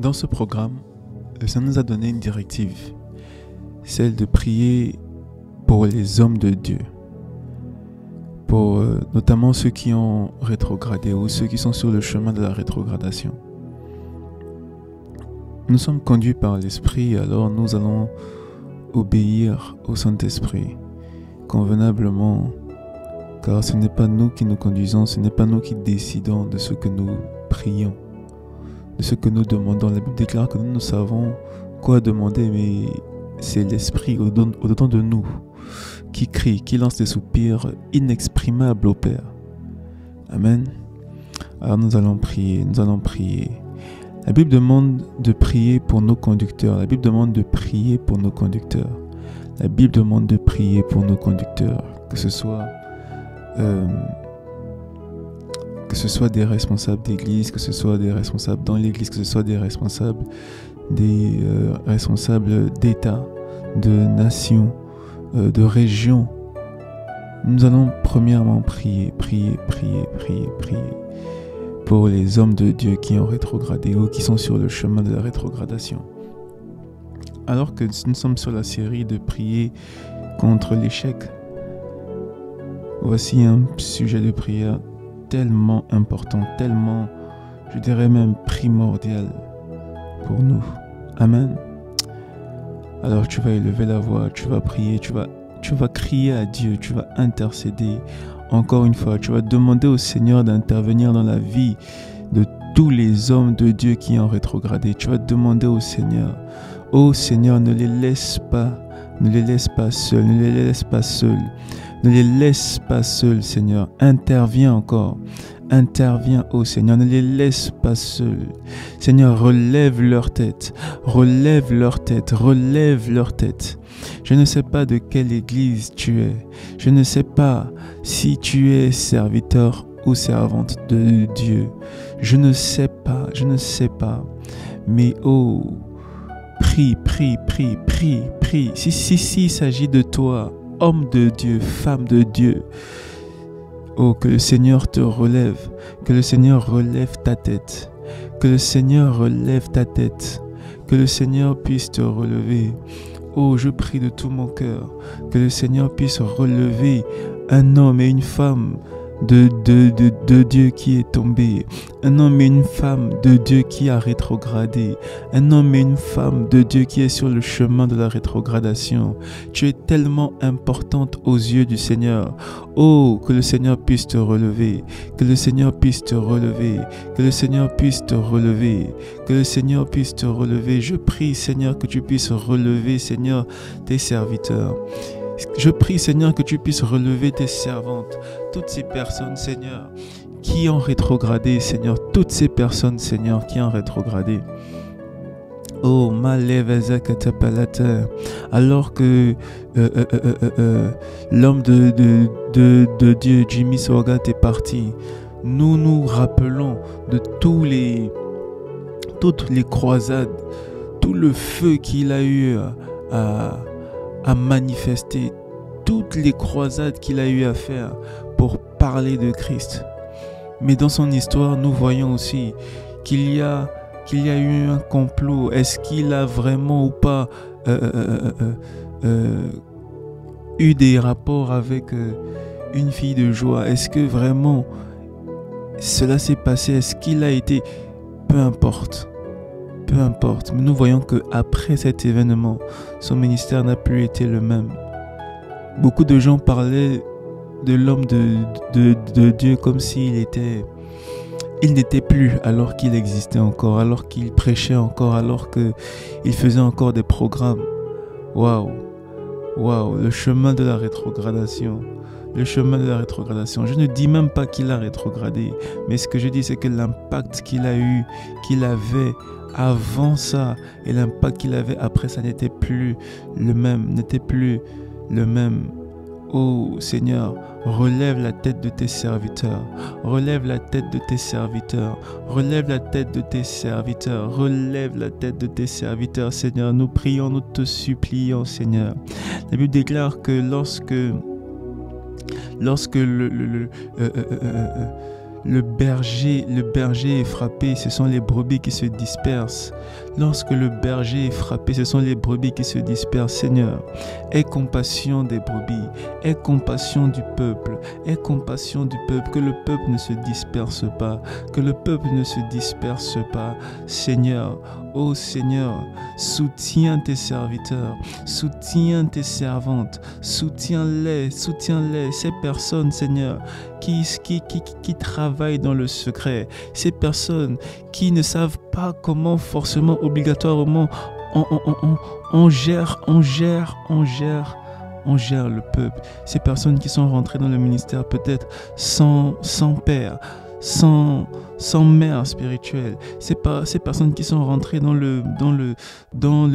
Dans ce programme, le Seigneur nous a donné une directive, celle de prier pour les hommes de Dieu, pour notamment ceux qui ont rétrogradé ou ceux qui sont sur le chemin de la rétrogradation. Nous sommes conduits par l'Esprit, alors nous allons obéir au Saint-Esprit convenablement, car ce n'est pas nous qui nous conduisons, ce n'est pas nous qui décidons de ce que nous prions, de ce que nous demandons. La Bible déclare que nous savons quoi demander, mais c'est l'Esprit au-dedans de nous qui crie, qui lance des soupirs inexprimables au Père. Amen. Alors nous allons prier. La Bible demande de prier pour nos conducteurs. La Bible demande de prier pour nos conducteurs. La Bible demande de prier pour nos conducteurs, que ce soit des responsables d'église, que ce soit des responsables dans l'église, que ce soit des responsables d'État, de nations, de régions. Nous allons premièrement prier pour les hommes de Dieu qui ont rétrogradé ou qui sont sur le chemin de la rétrogradation. Alors que nous sommes sur la série de prier contre l'échec, voici un sujet de prière tellement important, tellement, je dirais même primordial pour nous. Amen. Alors tu vas élever la voix, tu vas prier, tu vas crier à Dieu, tu vas intercéder. Encore une fois, tu vas demander au Seigneur d'intervenir dans la vie de tous les hommes de Dieu qui ont rétrogradé. Tu vas demander au Seigneur, ô Seigneur, ne les laisse pas seuls, ne les laisse pas seuls, Seigneur. Interviens encore. Interviens, ô Seigneur, ne les laisse pas seuls. Seigneur, relève leur tête. Je ne sais pas de quelle église tu es. Je ne sais pas si tu es serviteur ou servante de Dieu. Je ne sais pas. Mais oh, prie. Si, il s'agit de toi, homme de Dieu, femme de Dieu. Oh, que le Seigneur te relève, que le Seigneur relève ta tête, que le Seigneur puisse te relever. Oh, je prie de tout mon cœur, que le Seigneur puisse relever un homme et une femme de Dieu qui est tombé, un homme et une femme de Dieu qui a rétrogradé, un homme et une femme de Dieu qui est sur le chemin de la rétrogradation. Tu es tellement importante aux yeux du Seigneur. Oh, que le Seigneur puisse te relever, que le Seigneur puisse te relever. Je prie, Seigneur, que tu puisses relever, Seigneur, tes serviteurs. Je prie, Seigneur, que tu puisses relever tes servantes, toutes ces personnes, Seigneur, qui ont rétrogradé, Seigneur, Oh, alors que l'homme de Dieu, Jimmy Swaggart, est parti, nous nous rappelons de toutes les croisades, tout le feu qu'il a eu à manifester, toutes les croisades qu'il a eu à faire pour parler de Christ. Mais dans son histoire, nous voyons aussi qu'il y a eu un complot. Est-ce qu'il a vraiment ou pas eu des rapports avec une fille de joie? Est-ce que vraiment cela s'est passé? Est-ce qu'il a été? Peu importe. Mais nous voyons qu'après cet événement, son ministère n'a plus été le même. Beaucoup de gens parlaient de l'homme de Dieu comme s'il n'était plus, alors qu'il existait encore, alors qu'il prêchait encore, alors qu'il faisait encore des programmes. Waouh, le chemin de la rétrogradation. Je ne dis même pas qu'il a rétrogradé, mais ce que je dis, c'est que l'impact qu'il avait avant ça et l'impact qu'il avait après ça n'était plus le même. Oh Seigneur, relève la tête de tes serviteurs. Seigneur, nous prions, nous te supplions, Seigneur. La Bible déclare que lorsque le berger est frappé, ce sont les brebis qui se dispersent. Lorsque le berger est frappé, ce sont les brebis qui se dispersent. Seigneur, aie compassion des brebis, aie compassion du peuple, aie compassion du peuple, que le peuple ne se disperse pas, que le peuple ne se disperse pas. Seigneur, ô Seigneur, soutiens tes serviteurs, soutiens tes servantes, soutiens-les, ces personnes, Seigneur, qui travaillent dans le secret, ces personnes qui ne savent pas comment forcément, obligatoirement, on gère le peuple. Ces personnes qui sont rentrées dans le ministère peut-être sans père, sans mère spirituelle. Ces personnes qui sont rentrées dans le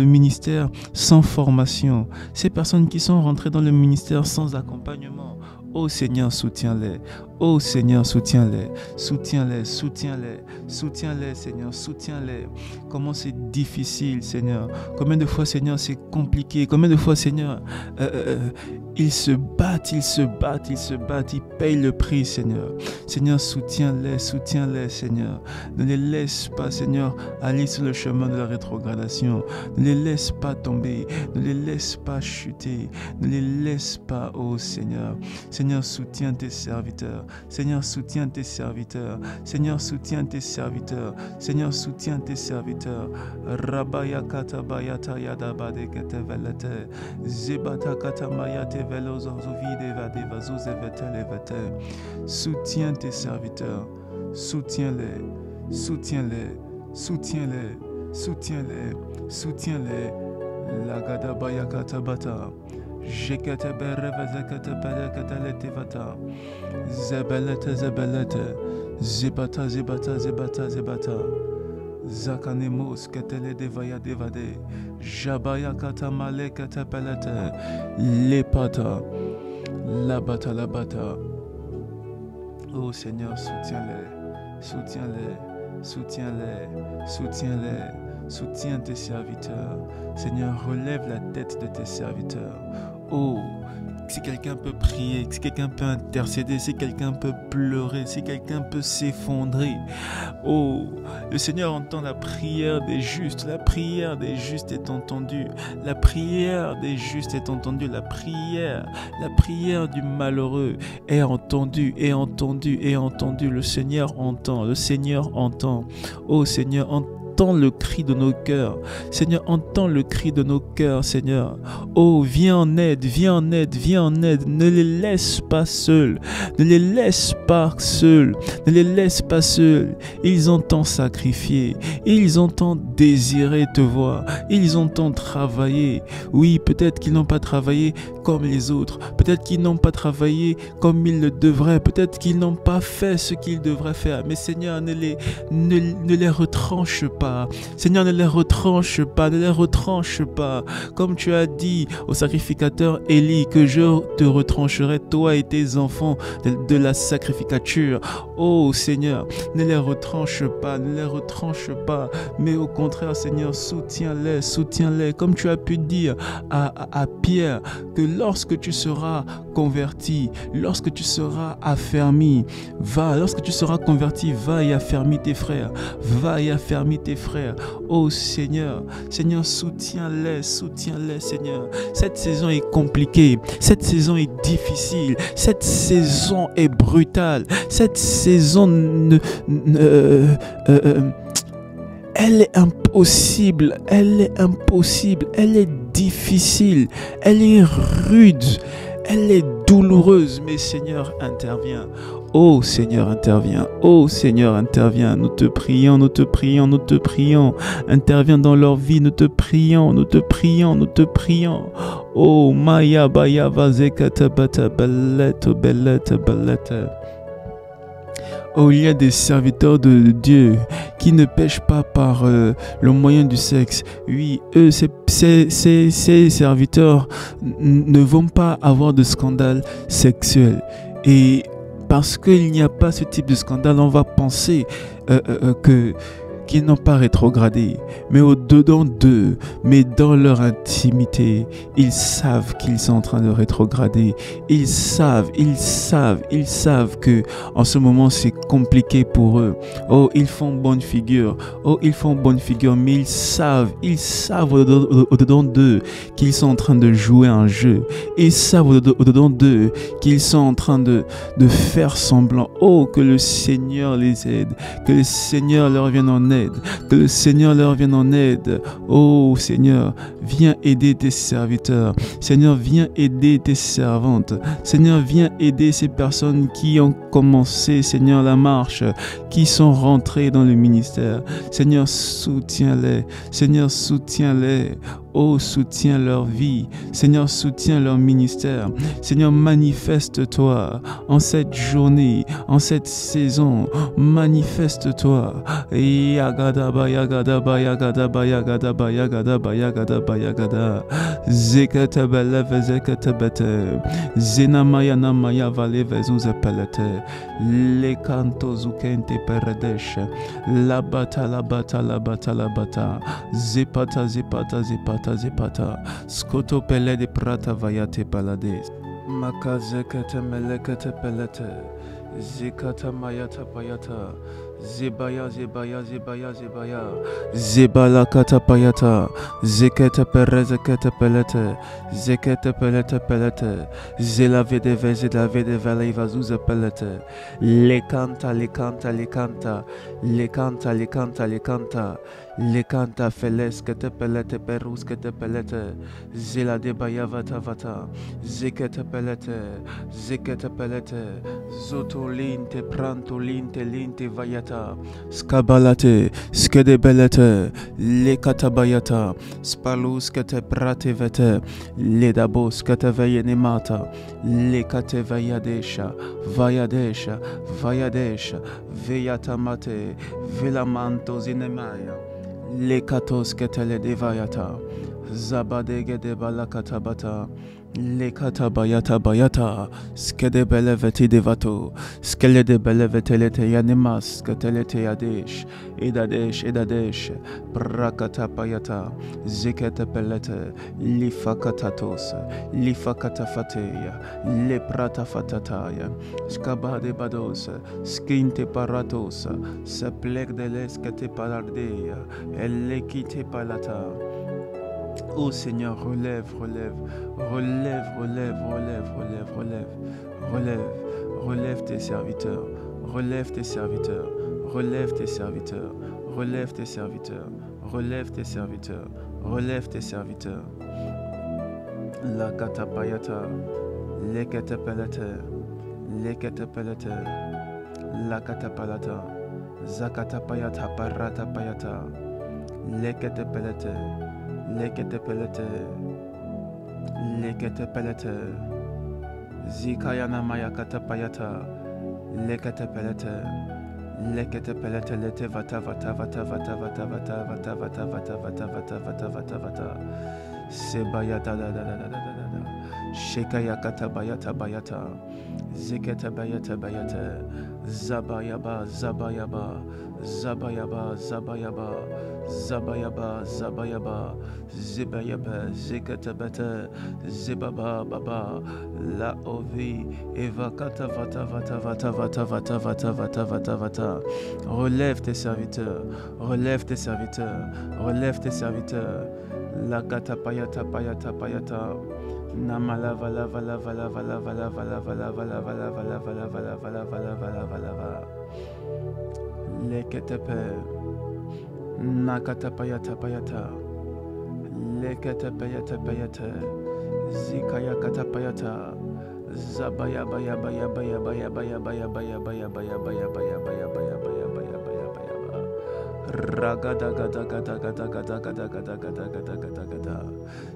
ministère sans formation. Ces personnes qui sont rentrées dans le ministère sans accompagnement. Ô Seigneur, soutiens-les. Ô Seigneur, soutiens-les. Soutiens-les, soutiens-les. Soutiens-les, Seigneur, soutiens-les. Comment c'est difficile, Seigneur. Combien de fois, Seigneur, c'est compliqué. Combien de fois, Seigneur, ils se battent, ils payent le prix, Seigneur. Seigneur, soutiens-les, Seigneur. Ne les laisse pas, Seigneur, aller sur le chemin de la rétrogradation. Ne les laisse pas tomber. Ne les laisse pas chuter. Ne les laisse pas, ô Seigneur. Seigneur, soutiens tes serviteurs. Seigneur, soutiens tes serviteurs. Seigneur, soutiens tes serviteurs. Seigneur, soutiens tes serviteurs. Rabaya katabayata yadabade ketevelete. Zebata katamayate velozovide vadevazoze vetelevete. Soutiens tes serviteurs. Soutiens-les. Soutiens-les. Soutiens-les. Soutiens-les. Soutiens-les. Lagadabaya katabata. Jekete berevazekete pelekete vata. Zebelete zebelete. Zebata zebata zebata zebata. Zakanemos ketele devaya devade. Jabaya kata malekete pelete. Lepata. Labata labata. Oh Seigneur, soutiens-les. Soutiens-les. Soutiens-les. Soutiens-les. Soutiens tes serviteurs. Seigneur, relève la tête de tes serviteurs. Oh, si quelqu'un peut prier, si quelqu'un peut intercéder, si quelqu'un peut pleurer, si quelqu'un peut s'effondrer. Oh, le Seigneur entend la prière des justes. La prière des justes est entendue. La prière des justes est entendue. La prière du malheureux est entendue, est entendue, est entendue. Le Seigneur entend, le Seigneur entend. Oh Seigneur, entends le cri de nos cœurs. Seigneur, entends le cri de nos cœurs, Seigneur. Oh, viens en aide, viens en aide, viens en aide. Ne les laisse pas seuls. Ne les laisse pas seuls. Ne les laisse pas seuls. Ils entendent sacrifier. Ils entendent désirer te voir. Ils entendent travailler. Oui, peut-être qu'ils n'ont pas travaillé comme les autres. Peut-être qu'ils n'ont pas travaillé comme ils le devraient. Peut-être qu'ils n'ont pas fait ce qu'ils devraient faire. Mais Seigneur, ne les retranche pas. Seigneur, ne les retranche pas, ne les retranche pas. Comme tu as dit au sacrificateur Élie, que je te retrancherai, toi et tes enfants, de la sacrificature. Oh Seigneur, ne les retranche pas, ne les retranche pas. Mais au contraire, Seigneur, soutiens-les, soutiens-les. Comme tu as pu dire à Pierre, que lorsque tu seras converti, lorsque tu seras affermi, lorsque tu seras converti, va et affermis tes frères. Va et affermis tes frères. Oh Seigneur, Seigneur, soutiens-les, soutiens-les, Seigneur. Cette saison est compliquée, cette saison est difficile, cette saison est brutale, cette saison elle est impossible, elle est impossible, elle est difficile, elle est rude, elle est douloureuse, mais Seigneur, interviens. Oh Seigneur, interviens. Oh Seigneur, interviens. Nous te prions, nous te prions, nous te prions. Interviens dans leur vie, nous te prions, nous te prions, nous te prions. Oh Maya Baya Vazekata Bata Balete Belete Balete. Oh, il y a des serviteurs de Dieu qui ne pêchent pas par le moyen du sexe. Oui, eux, ces serviteurs ne vont pas avoir de scandale sexuel. Et parce qu'il n'y a pas ce type de scandale, on va penser qu'ils n'ont pas rétrogradé, mais au-dedans d'eux, mais dans leur intimité, ils savent qu'ils sont en train de rétrograder. Ils savent que en ce moment c'est compliqué pour eux. Oh, ils font bonne figure. Oh, ils font bonne figure, mais ils savent au-dedans d'eux qu'ils sont en train de jouer un jeu. Ils savent au-dedans d'eux qu'ils sont en train de faire semblant. Oh, que le Seigneur les aide, que le Seigneur leur vienne en aide, que le Seigneur leur vienne en aide. Oh Seigneur, viens aider tes serviteurs. Seigneur, viens aider tes servantes. Seigneur, viens aider ces personnes qui ont commencé, Seigneur, la marche, qui sont rentrées dans le ministère. Seigneur, soutiens-les. Seigneur, soutiens-les. Oh, soutiens leur vie. Seigneur, soutiens leur ministère. Seigneur, manifeste-toi en cette journée, en cette saison. Manifeste-toi. Yagadaba, yagadaba, yagadaba, yagadaba, yagadaba, yagadaba, yagada. Zekatabele, zekatabete. Zenamaya namaya vale vezuzepelete. Le canto zukente peredesh. La bata, la bata, la bata, la bata. Zepata, zepata, zepata. Zepata, skoto pele de prata vayate palades. Makazekete melekete pelete. Zikata mayata payata. Zebaya, zebaya, zebaya, zebaya. Zebala kata payata. Zekete pereze kete pelete. Zekete pelete pelete. Zelave de veze lave de vele vazuza pelete. Le canta, le canta, le canta. Le canta, le canta, le canta. Le canta feles que te pelete perus que te pelete. Zela de bayavata vata. Zekete pelete. Zekete pelete. Zoto linte pranto linte linte vayata. Skabalate. Skede belete. Le katabayata. Spalus que te prate vete. Le dabos que te veyenemata. Le kate vayadesha. Vayadesha. Vayadesha. Veyata mate. Vilamanto zinemaya. Le katos ketele devayata, zabadege de balakatabata, le katabayata bayata, skede beleveti devato, skele de belevetelete yanemas, ketelete yadesh, edadesh, brakatapayata, zekete pelete, lifakatatos, lifakatafateya, le pratafatataya, skabade bados, skinte paratos, se plek de leskete palardeya, elle quitte palata. Oh Seigneur, relève, relève tes serviteurs, relève tes serviteurs, relève tes serviteurs, relève tes serviteurs, relève tes serviteurs, relève tes serviteurs. La katapayata, le katapalata, la katapalata, zakatapayata parata payata, le katapalata. Lekete pelete, Zikayana maya katapayata, lekete pelete, lete vata, sebayata da, shekaya katabayata, zikete bayata, zabayaba, zibayaba, zikatabata, zibaba, baba, la ovi, eva kata vata. Relève tes serviteurs, la kata payata, namala vala. Leketepe, nakata payata, lekete payata, zikaya kata payata, zabaya baya. Ragada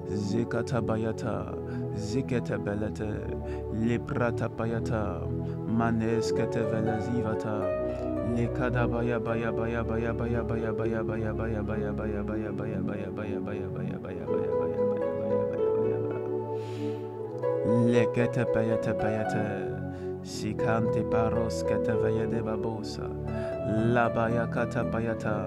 zikata bayata, zikete belete, liprata payata, manes kete velazivata, likada baya. Lekete payata, sikante paros kete veye de babosa, la baya kata payata,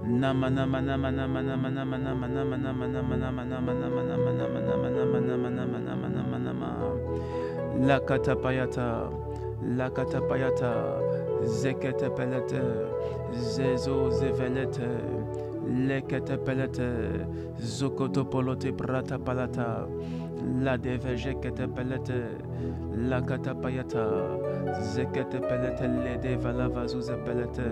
La katapayata, la katapayata, zekete pelete, zezo zevelete, lekete pelete, zokoto polote brata palata, la devejekete pelete, la katapayata, zekete pelete, le devala vazuze pelete,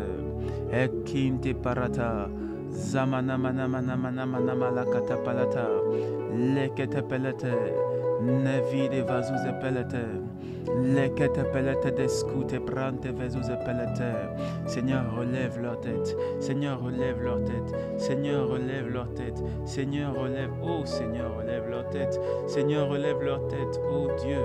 ekinte parata, zamana mana mana mana mana la katapalata, lekete pelete, nevide vazuze pelete, lekete pelete descute prante vazuze pelete. Seigneur, relève leur tête. Seigneur, relève leur tête. Seigneur, relève leur tête. Seigneur, relève, oh Seigneur, relève leur tête. Seigneur, relève leur tête, oh Dieu.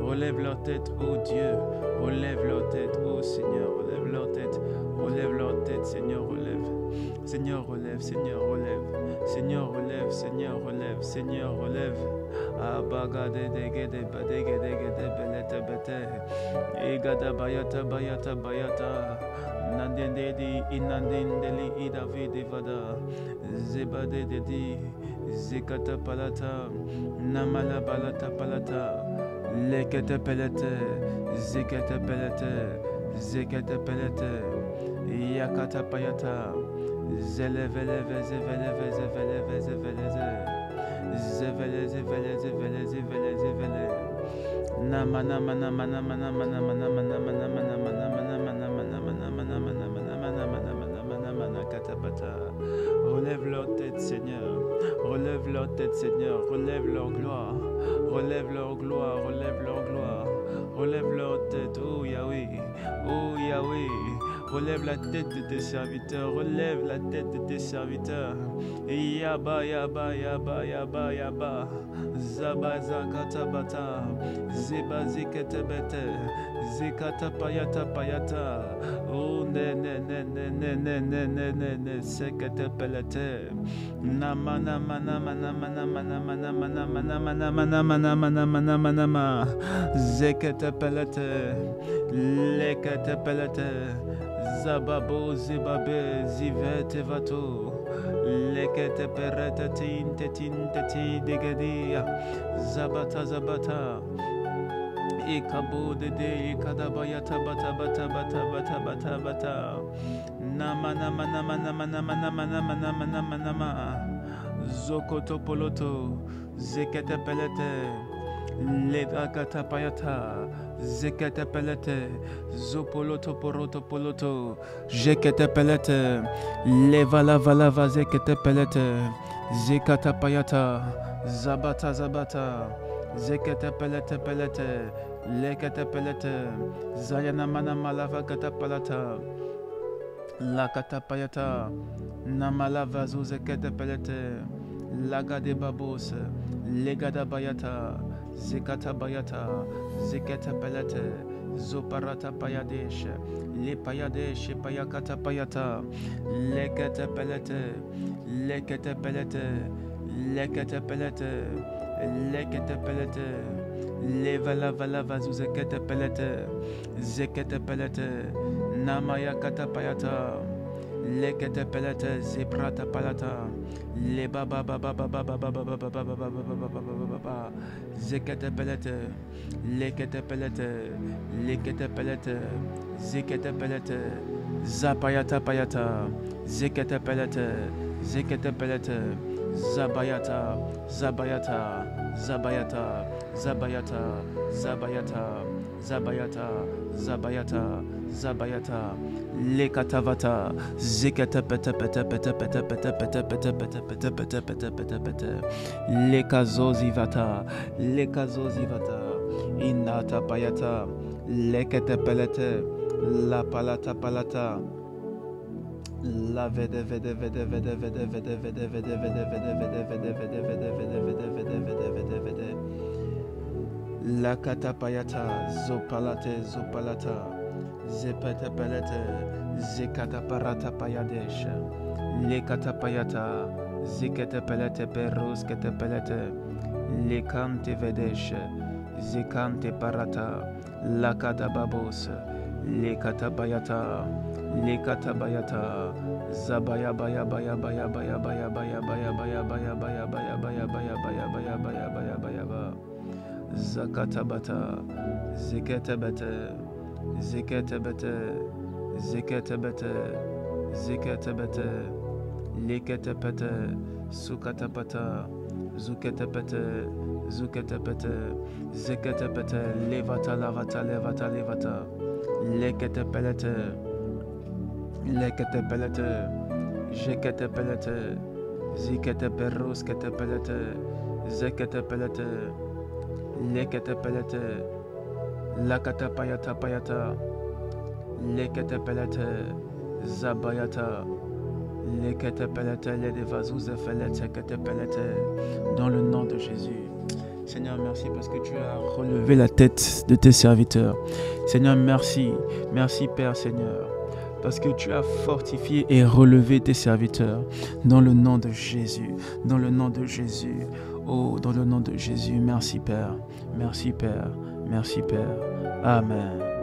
Relève leur tête, oh Dieu. Relève leur tête, oh Seigneur, relève leur tête. Relève leur tête, Seigneur, relève. Seigneur, relève, Seigneur, relève. Seigneur, relève, Seigneur, relève. Seigneur, relève. Abagade degede badegede belete bete. Egada bayata bayata bayata. Nandendedi inandendeli idavide vada. Zebade dedi. Zekata palata. Namala balata palata. Lekete pelete. Zekete pelete. Zekete pelete. Yakata payata. Zele vele veze vele veze vele veze vele zevele zevele zevele zevele zevele nama nama nama nama nama nama nama nama nama nama nama nama nama nama nama nama nama nama nama katapata. Relève leur tête, Seigneur. Relève leur tête, Seigneur. Relève leur gloire. Relève leur gloire. Relève leur gloire. Relève leur tête, oh Yahweh. Oh Yahweh. Relève la tête de tes serviteurs, relève la tête de tes serviteurs. Yaba, yaba, yaba, yaba, yaba. Zaba, zakata, bata. Zeba, zikete, bete. Zikata, payata, payata. Oh, ne, ne, ne, ne, ne, ne, ne, ne, ne, ne, sekete, pelete. Nama, nama, nama, nama, nama, nama, nama, nama, nama, nama, nama, nama, nama, nama, nama. Zekete, pelete. Lekete, pelete. Zababo zibabe zivete vato lekete perete tinte tinte ti degadia zabata zabata ikabo de ikadabayata bata bata bata bata bata bata nama nama nama nama nama nama nama nama nama nama zokoto poloto zekete pelete Ledakata payata, zekete pelete, zopoloto poroto poloto, jekete pelete, levala vala vazekete pelete, zekata payata, zabata zabata, zekete pelete pelete, lekete pelete, zayana mana malava kata palata, lakata payata, namala vazo zekete pelete, lagade babos, legada bayata. Zekata bayata, zekata pelete, zoparata payadesh, le payadesh, payakata payata, lekete pelete, lekete pelete, lekete pelete, lekete pelete, levala vala vazu zekete pelete, zekete pelete, namaya kata payata. Lekete pelete zeprata palata le baba baba baba baba baba baba baba zekete pelete lekete pelete lekete pelete zekete pelete zapayata payata zekete pelete zekete pelete zabayata zabayata zabayata zabayata zabayata zabayata zabayata zabayata lekatavata zekata peta peta peta peta peta peta peta peta peta peta peta peta peta lekazozivata lekazozivata inata payata lekete pelete la palata palata la vede vede vede vede vede vede vede vede vede vede vede vede vede vede vede vede vede vede vede la katapayata zopalate zopalata zepete pelete zekata parata payadesh le katapayata zekete pelete perus kete pelete le kante vedesh zekante parata la katababos le katabayata Zabaya baya baya baya baya baya baya baya baya baya baya baya baya baya baya baya baya baya baya ba. Zakata bata, zekete bete, zekete bete, zekete bete, zekete bete, lekete pete, sukata pata, zukete pete, zukete pete, zekete pete, levata lavata levata levata, lekete pelete, lekete pelete, jekete pelete, zikete perros kete pelete, zekete pelete, lekete pelete, lakata payata payata, lekete pelete, zabayata, lekete pelete, les devazous felete, kete pelete, dans le nom de Jésus. Seigneur, merci parce que tu as relevé la tête de tes serviteurs. Seigneur, merci. Merci Père Seigneur, parce que tu as fortifié et relevé tes serviteurs. Dans le nom de Jésus. Dans le nom de Jésus. Oh, dans le nom de Jésus. Merci Père. Merci Père. Merci Père. Amen.